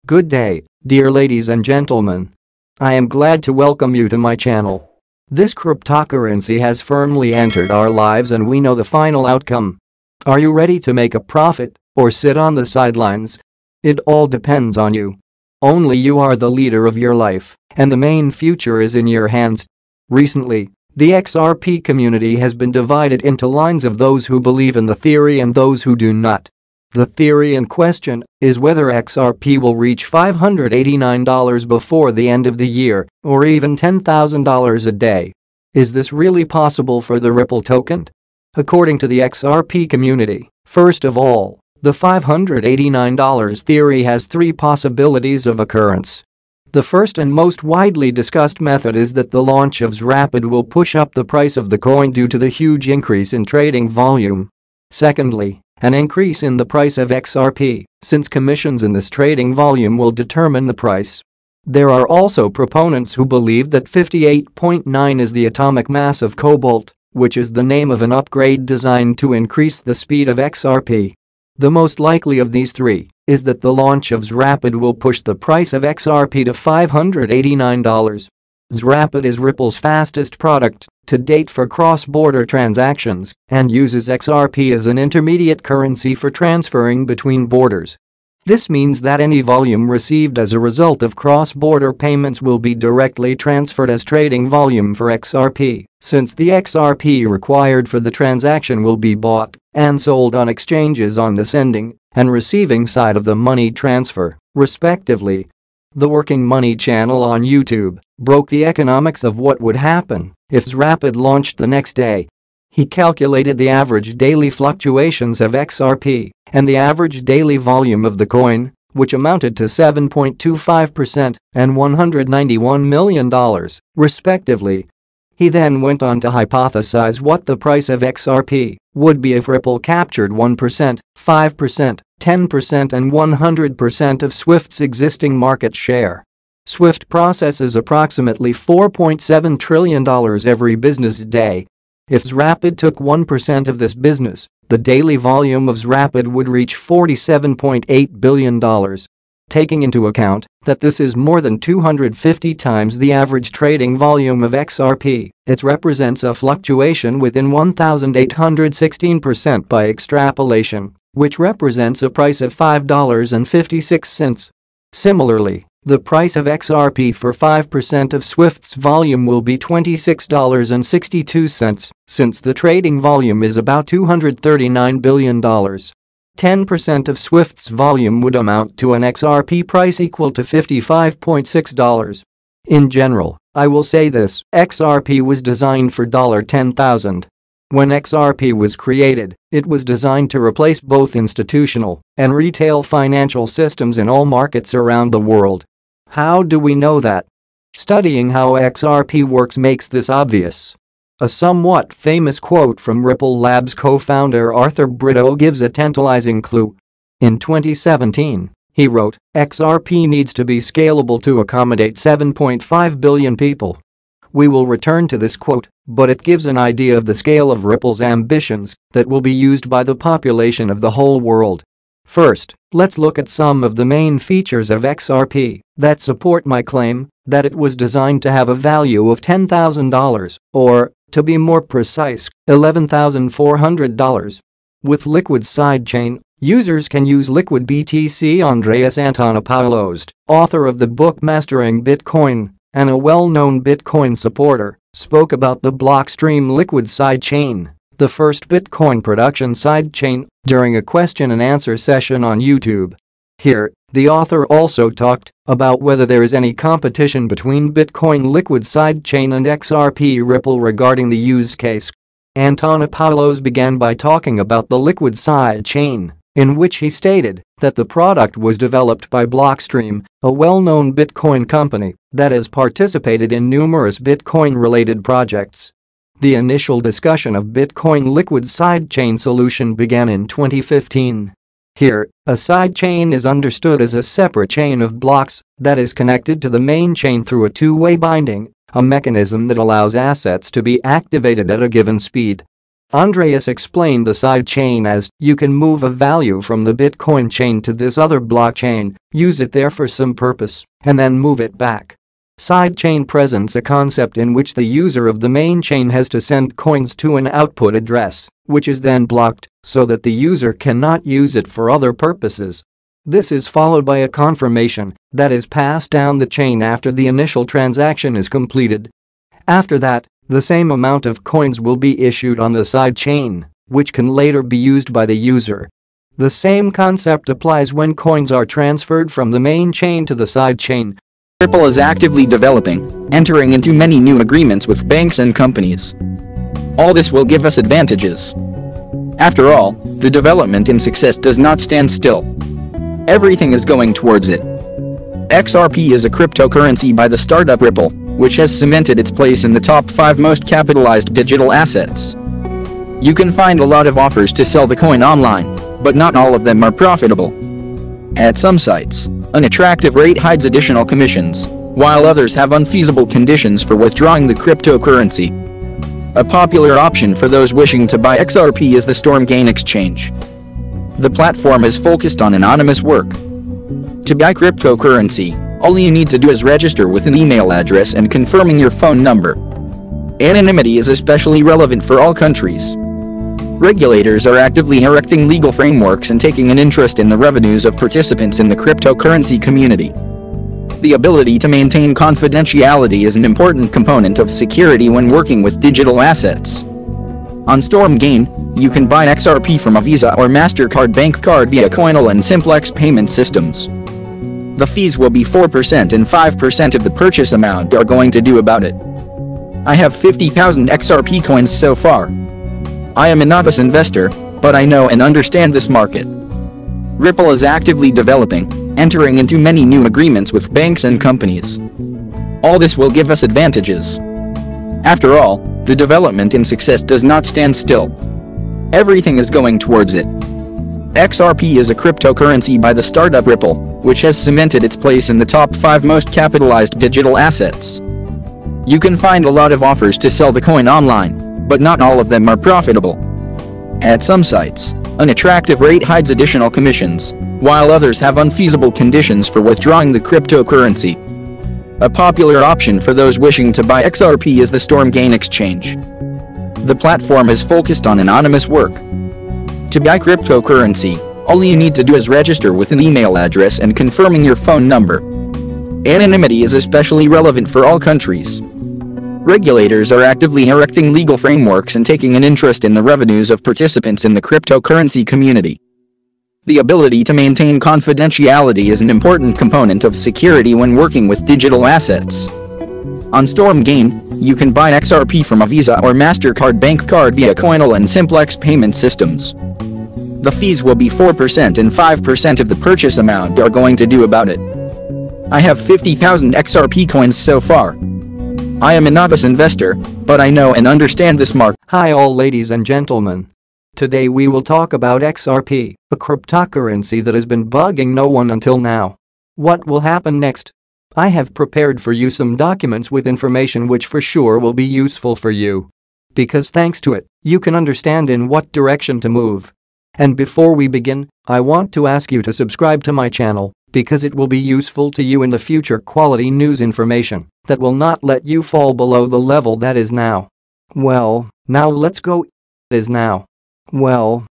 Good day, dear ladies and gentlemen. I am glad to welcome you to my channel. This cryptocurrency has firmly entered our lives and we know the final outcome. Are you ready to make a profit or sit on the sidelines? It all depends on you. Only you are the leader of your life, and the main future is in your hands. Recently, the XRP community has been divided into lines of those who believe in the theory and those who do not. The theory in question is whether XRP will reach $589 before the end of the year, or even $10,000 a day. Is this really possible for the Ripple token? According to the XRP community, first of all, the $589 theory has three possibilities of occurrence. The first and most widely discussed method is that the launch of XRP will push up the price of the coin due to the huge increase in trading volume. Secondly, an increase in the price of XRP, since commissions in this trading volume will determine the price. There are also proponents who believe that 58.9 is the atomic mass of cobalt, which is the name of an upgrade designed to increase the speed of XRP. The most likely of these three is that the launch of XRP will push the price of XRP to $589. XRP is Ripple's fastest product to date for cross-border transactions and uses XRP as an intermediate currency for transferring between borders. This means that any volume received as a result of cross-border payments will be directly transferred as trading volume for XRP, since the XRP required for the transaction will be bought and sold on exchanges on the sending and receiving side of the money transfer, respectively. The Working Money channel on YouTube broke the economics of what would happen if XRP launched the next day. He calculated the average daily fluctuations of XRP and the average daily volume of the coin, which amounted to 7.25% and $191 million, respectively. He then went on to hypothesize what the price of XRP would be if Ripple captured 1%, 5%, 10% and 100% of Swift's existing market share. Swift processes approximately $4.7 trillion every business day. If XRP took 1% of this business, the daily volume of XRP would reach $47.8 billion. Taking into account that this is more than 250 times the average trading volume of XRP, it represents a fluctuation within 1,816% by extrapolation, which represents a price of $5.56. Similarly, the price of XRP for 5% of Swift's volume will be $26.62, since the trading volume is about $239 billion. 10% of Swift's volume would amount to an XRP price equal to $55.6. In general, I will say this: XRP was designed for $10,000. When XRP was created, it was designed to replace both institutional and retail financial systems in all markets around the world. How do we know that? Studying how XRP works makes this obvious. A somewhat famous quote from Ripple Labs co-founder Arthur Brito gives a tantalizing clue. In 2017, he wrote, "XRP needs to be scalable to accommodate 7.5 billion people." We will return to this quote, but it gives an idea of the scale of Ripple's ambitions that will be used by the population of the whole world. First, let's look at some of the main features of XRP that support my claim that it was designed to have a value of $10,000, or, to be more precise, $11,400. With Liquid Sidechain, users can use Liquid BTC. Andreas Antonopoulos, author of the book Mastering Bitcoin and a well-known Bitcoin supporter, spoke about the Blockstream Liquid Sidechain, the first Bitcoin production sidechain, during a question-and-answer session on YouTube. Here, the author also talked about whether there is any competition between Bitcoin Liquid Sidechain and XRP Ripple regarding the use case. Antonopoulos began by talking about the Liquid Sidechain, in which he stated that the product was developed by Blockstream, a well-known Bitcoin company that has participated in numerous Bitcoin-related projects. The initial discussion of Bitcoin Liquid Sidechain solution began in 2015. Here, a sidechain is understood as a separate chain of blocks that is connected to the main chain through a two-way binding, a mechanism that allows assets to be activated at a given speed. Andreas explained the sidechain as, you can move a value from the Bitcoin chain to this other blockchain, use it there for some purpose, and then move it back. Sidechain presents a concept in which the user of the main chain has to send coins to an output address, which is then blocked, so that the user cannot use it for other purposes. This is followed by a confirmation that is passed down the chain after the initial transaction is completed. After that, the same amount of coins will be issued on the sidechain, which can later be used by the user. The same concept applies when coins are transferred from the main chain to the sidechain. Ripple is actively developing, entering into many new agreements with banks and companies. All this will give us advantages. After all, the development in success does not stand still. Everything is going towards it. XRP is a cryptocurrency by the startup Ripple, which has cemented its place in the top 5 most capitalized digital assets. You can find a lot of offers to sell the coin online, but not all of them are profitable. At some sites, an attractive rate hides additional commissions, while others have unfeasible conditions for withdrawing the cryptocurrency. A popular option for those wishing to buy XRP is the Stormgain exchange. The platform is focused on anonymous work. To buy cryptocurrency, all you need to do is register with an email address and confirming your phone number. Anonymity is especially relevant for all countries. Regulators are actively erecting legal frameworks and taking an interest in the revenues of participants in the cryptocurrency community. The ability to maintain confidentiality is an important component of security when working with digital assets. On Stormgain, you can buy XRP from a Visa or MasterCard bank card via Coinal and Simplex payment systems. The fees will be 4% and 5% of the purchase amount are going to do about it. I have 50,000 XRP coins so far. I am a novice investor, but I know and understand this market. Ripple is actively developing, entering into many new agreements with banks and companies. All this will give us advantages. After all, the development in success does not stand still. Everything is going towards it. XRP is a cryptocurrency by the startup Ripple, which has cemented its place in the top 5 most capitalized digital assets. You can find a lot of offers to sell the coin online, but not all of them are profitable. At some sites, an attractive rate hides additional commissions, while others have unfeasible conditions for withdrawing the cryptocurrency. A popular option for those wishing to buy XRP is the Stormgain exchange. The platform is focused on anonymous work. To buy cryptocurrency, all you need to do is register with an email address and confirming your phone number. Anonymity is especially relevant for all countries. Regulators are actively erecting legal frameworks and taking an interest in the revenues of participants in the cryptocurrency community. The ability to maintain confidentiality is an important component of security when working with digital assets. On Stormgain, you can buy XRP from a Visa or MasterCard bank card via Coinal and Simplex payment systems. The fees will be 4% and 5% of the purchase amount are going to do about it. I have 50,000 XRP coins so far. I am a novice investor, but I know and understand this market. Hi all ladies and gentlemen. Today we will talk about XRP, a cryptocurrency that has been bugging no one until now. What will happen next? I have prepared for you some documents with information which for sure will be useful for you. Because thanks to it, you can understand in what direction to move. And before we begin, I want to ask you to subscribe to my channel, because it will be useful to you in the future quality news information that will not let you fall below the level that is now. Well, now let's go. Is now. Well,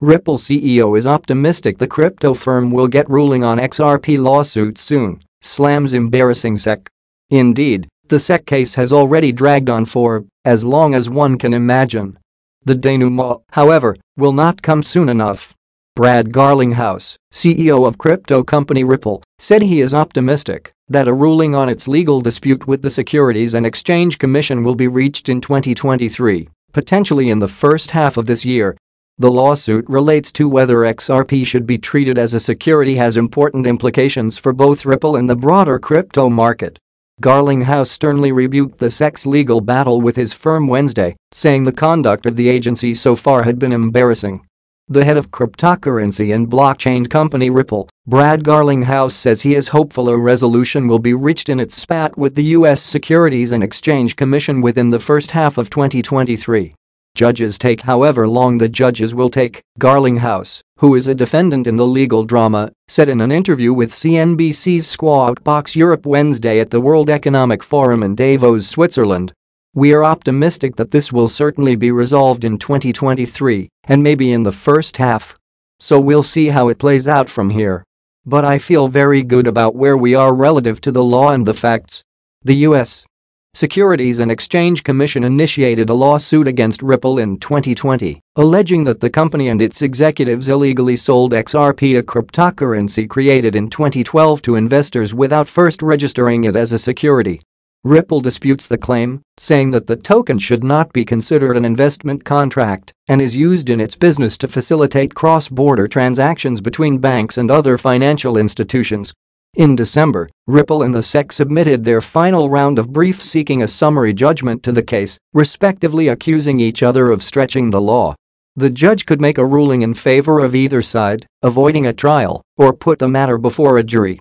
Ripple CEO is optimistic the crypto firm will get ruling on XRP lawsuit soon, slams embarrassing SEC. Indeed, the SEC case has already dragged on for as long as one can imagine. The denouement, however, will not come soon enough. Brad Garlinghouse, CEO of crypto company Ripple, said he is optimistic that a ruling on its legal dispute with the Securities and Exchange Commission will be reached in 2023, potentially in the first half of this year. The lawsuit relates to whether XRP should be treated as a security, has important implications for both Ripple and the broader crypto market. Garlinghouse sternly rebuked the SEC's legal battle with his firm Wednesday, saying the conduct of the agency so far had been embarrassing. The head of cryptocurrency and blockchain company Ripple, Brad Garlinghouse, says he is hopeful a resolution will be reached in its spat with the U.S. Securities and Exchange Commission within the first half of 2023. Judges take however long the judges will take, Garlinghouse, who is a defendant in the legal drama, said in an interview with CNBC's SCHWARTZ Europe Wednesday at the World Economic Forum in Davos, Switzerland. We are optimistic that this will certainly be resolved in 2023 and maybe in the first half. So we'll see how it plays out from here. But I feel very good about where we are relative to the law and the facts. The U.S. Securities and Exchange Commission initiated a lawsuit against Ripple in 2020, alleging that the company and its executives illegally sold XRP, a cryptocurrency created in 2012 to investors without first registering it as a security. Ripple disputes the claim, saying that the token should not be considered an investment contract and is used in its business to facilitate cross-border transactions between banks and other financial institutions. In December, Ripple and the SEC submitted their final round of briefs seeking a summary judgment to the case, respectively accusing each other of stretching the law. The judge could make a ruling in favor of either side, avoiding a trial, or put the matter before a jury.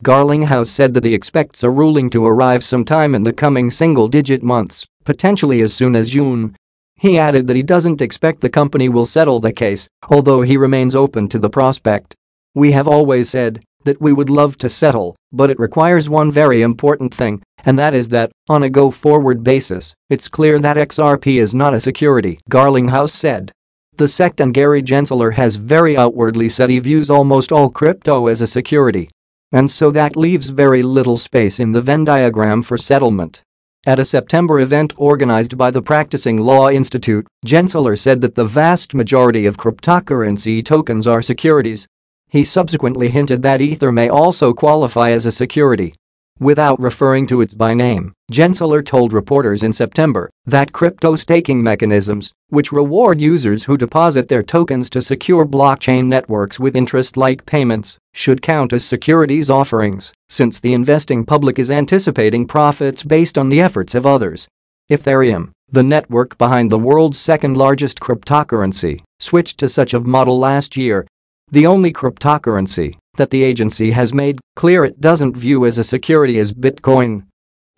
Garlinghouse said that he expects a ruling to arrive sometime in the coming single-digit months, potentially as soon as June. He added that he doesn't expect the company will settle the case, although he remains open to the prospect. "We have always said that we would love to settle, but it requires one very important thing, and that is that, on a go-forward basis, it's clear that XRP is not a security," Garlinghouse said. The SEC and Gary Gensler has very outwardly said he views almost all crypto as a security. And so that leaves very little space in the Venn diagram for settlement. At a September event organized by the Practicing Law Institute, Gensler said that the vast majority of cryptocurrency tokens are securities. He subsequently hinted that Ether may also qualify as a security. Without referring to it by name, Gensler told reporters in September that crypto staking mechanisms, which reward users who deposit their tokens to secure blockchain networks with interest-like payments, should count as securities offerings, since the investing public is anticipating profits based on the efforts of others. Ethereum, the network behind the world's second-largest cryptocurrency, switched to such a model last year. The only cryptocurrency that the agency has made clear it doesn't view as a security is Bitcoin.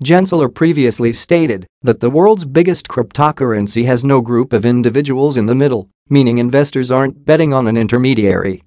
Gensler previously stated that the world's biggest cryptocurrency has no group of individuals in the middle, meaning investors aren't betting on an intermediary.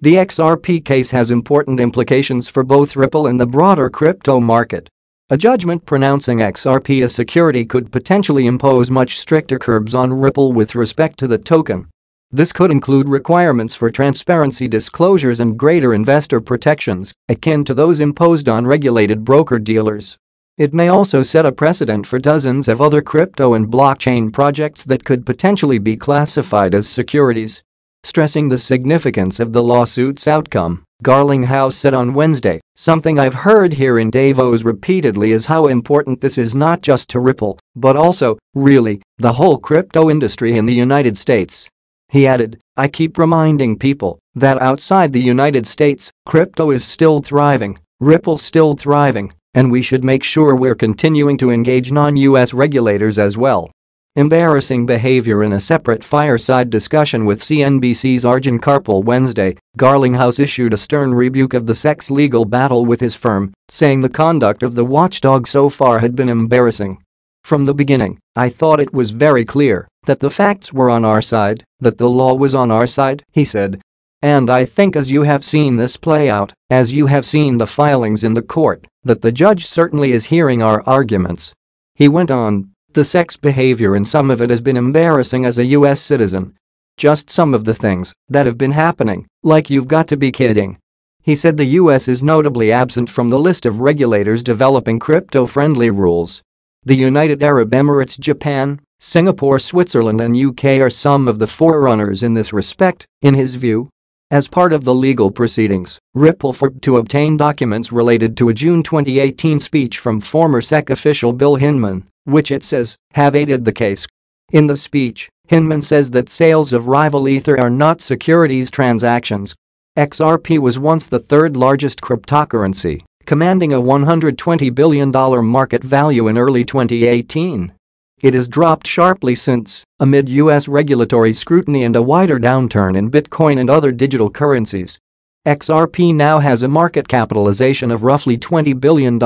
The XRP case has important implications for both Ripple and the broader crypto market. A judgment pronouncing XRP a security could potentially impose much stricter curbs on Ripple with respect to the token. This could include requirements for transparency disclosures and greater investor protections, akin to those imposed on regulated broker-dealers. It may also set a precedent for dozens of other crypto and blockchain projects that could potentially be classified as securities. Stressing the significance of the lawsuit's outcome, Garlinghouse said on Wednesday, "Something I've heard here in Davos repeatedly is how important this is not just to Ripple, but also, really, the whole crypto industry in the United States." He added, "I keep reminding people that outside the United States, crypto is still thriving, Ripple's still thriving, and we should make sure we're continuing to engage non-US regulators as well." Embarrassing behavior. In a separate fireside discussion with CNBC's Arjun Karpal Wednesday, Garlinghouse issued a stern rebuke of the SEC's legal battle with his firm, saying the conduct of the watchdog so far had been embarrassing. "From the beginning, I thought it was very clear that the facts were on our side, that the law was on our side," he said. "And I think as you have seen this play out, as you have seen the filings in the court, that the judge certainly is hearing our arguments." He went on, "The SEC's behavior and some of it has been embarrassing as a US citizen. Just some of the things that have been happening, like you've got to be kidding." He said the US is notably absent from the list of regulators developing crypto-friendly rules. The United Arab Emirates, Japan, Singapore, Switzerland and UK are some of the forerunners in this respect, in his view. As part of the legal proceedings, Ripple fought to obtain documents related to a June 2018 speech from former SEC official Bill Hinman, which it says have aided the case. In the speech, Hinman says that sales of rival Ether are not securities transactions. XRP was once the third largest cryptocurrency, commanding a $120 billion market value in early 2018. It has dropped sharply since, amid US regulatory scrutiny and a wider downturn in Bitcoin and other digital currencies. XRP now has a market capitalization of roughly $20 billion,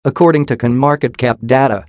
according to CoinMarketCap data.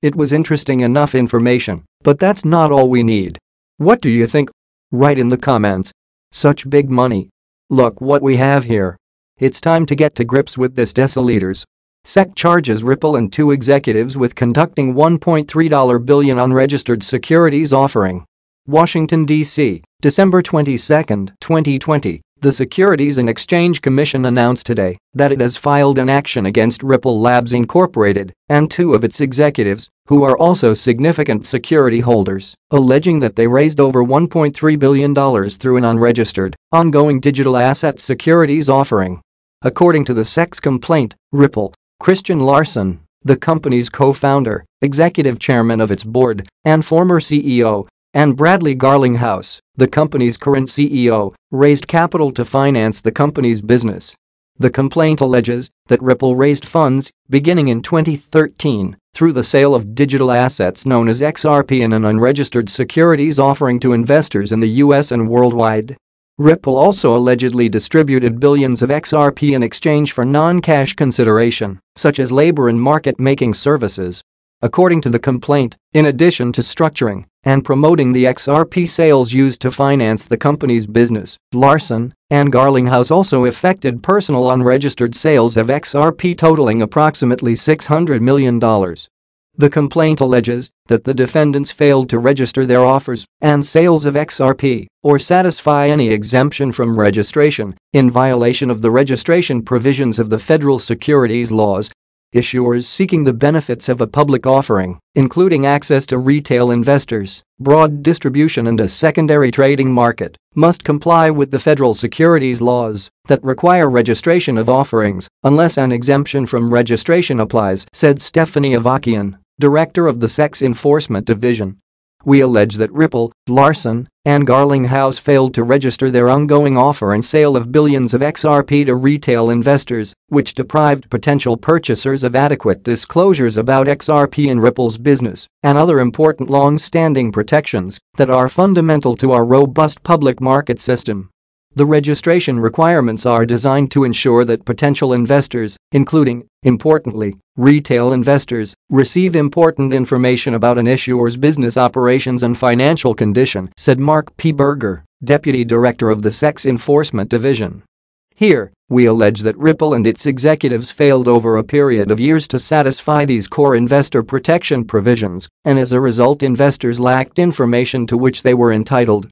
It was interesting enough information, but that's not all we need. What do you think? Write in the comments. Such big money. Look what we have here. It's time to get to grips with this, deciliters. SEC charges Ripple and two executives with conducting $1.3 billion unregistered securities offering. Washington, D.C., December 22, 2020. The Securities and Exchange Commission announced today that it has filed an action against Ripple Labs Incorporated and two of its executives, who are also significant security holders, alleging that they raised over $1.3 billion through an unregistered, ongoing digital asset securities offering. According to the SEC's complaint, Ripple, Christian Larson, the company's co-founder, executive chairman of its board, and former CEO, and Bradley Garlinghouse, the company's current CEO, raised capital to finance the company's business. The complaint alleges that Ripple raised funds, beginning in 2013, through the sale of digital assets known as XRP in an unregistered securities offering to investors in the US and worldwide. Ripple also allegedly distributed billions of XRP in exchange for non-cash consideration, such as labor and market-making services. According to the complaint, in addition to structuring and promoting the XRP sales used to finance the company's business, Larson and Garlinghouse also effected personal unregistered sales of XRP totaling approximately $600 million. The complaint alleges that the defendants failed to register their offers and sales of XRP or satisfy any exemption from registration in violation of the registration provisions of the federal securities laws. Issuers seeking the benefits of a public offering, including access to retail investors, broad distribution and a secondary trading market, must comply with the federal securities laws that require registration of offerings unless an exemption from registration applies, said Stephanie Avakian, director of the SEC's Enforcement Division. We allege that Ripple, Larson, and Garlinghouse failed to register their ongoing offer and sale of billions of XRP to retail investors, which deprived potential purchasers of adequate disclosures about XRP and Ripple's business and other important long-standing protections that are fundamental to our robust public market system. The registration requirements are designed to ensure that potential investors, including, importantly, retail investors, receive important information about an issuer's business operations and financial condition, said Mark P. Berger, deputy director of the SEC's Enforcement Division. Here, we allege that Ripple and its executives failed over a period of years to satisfy these core investor protection provisions, and as a result investors lacked information to which they were entitled.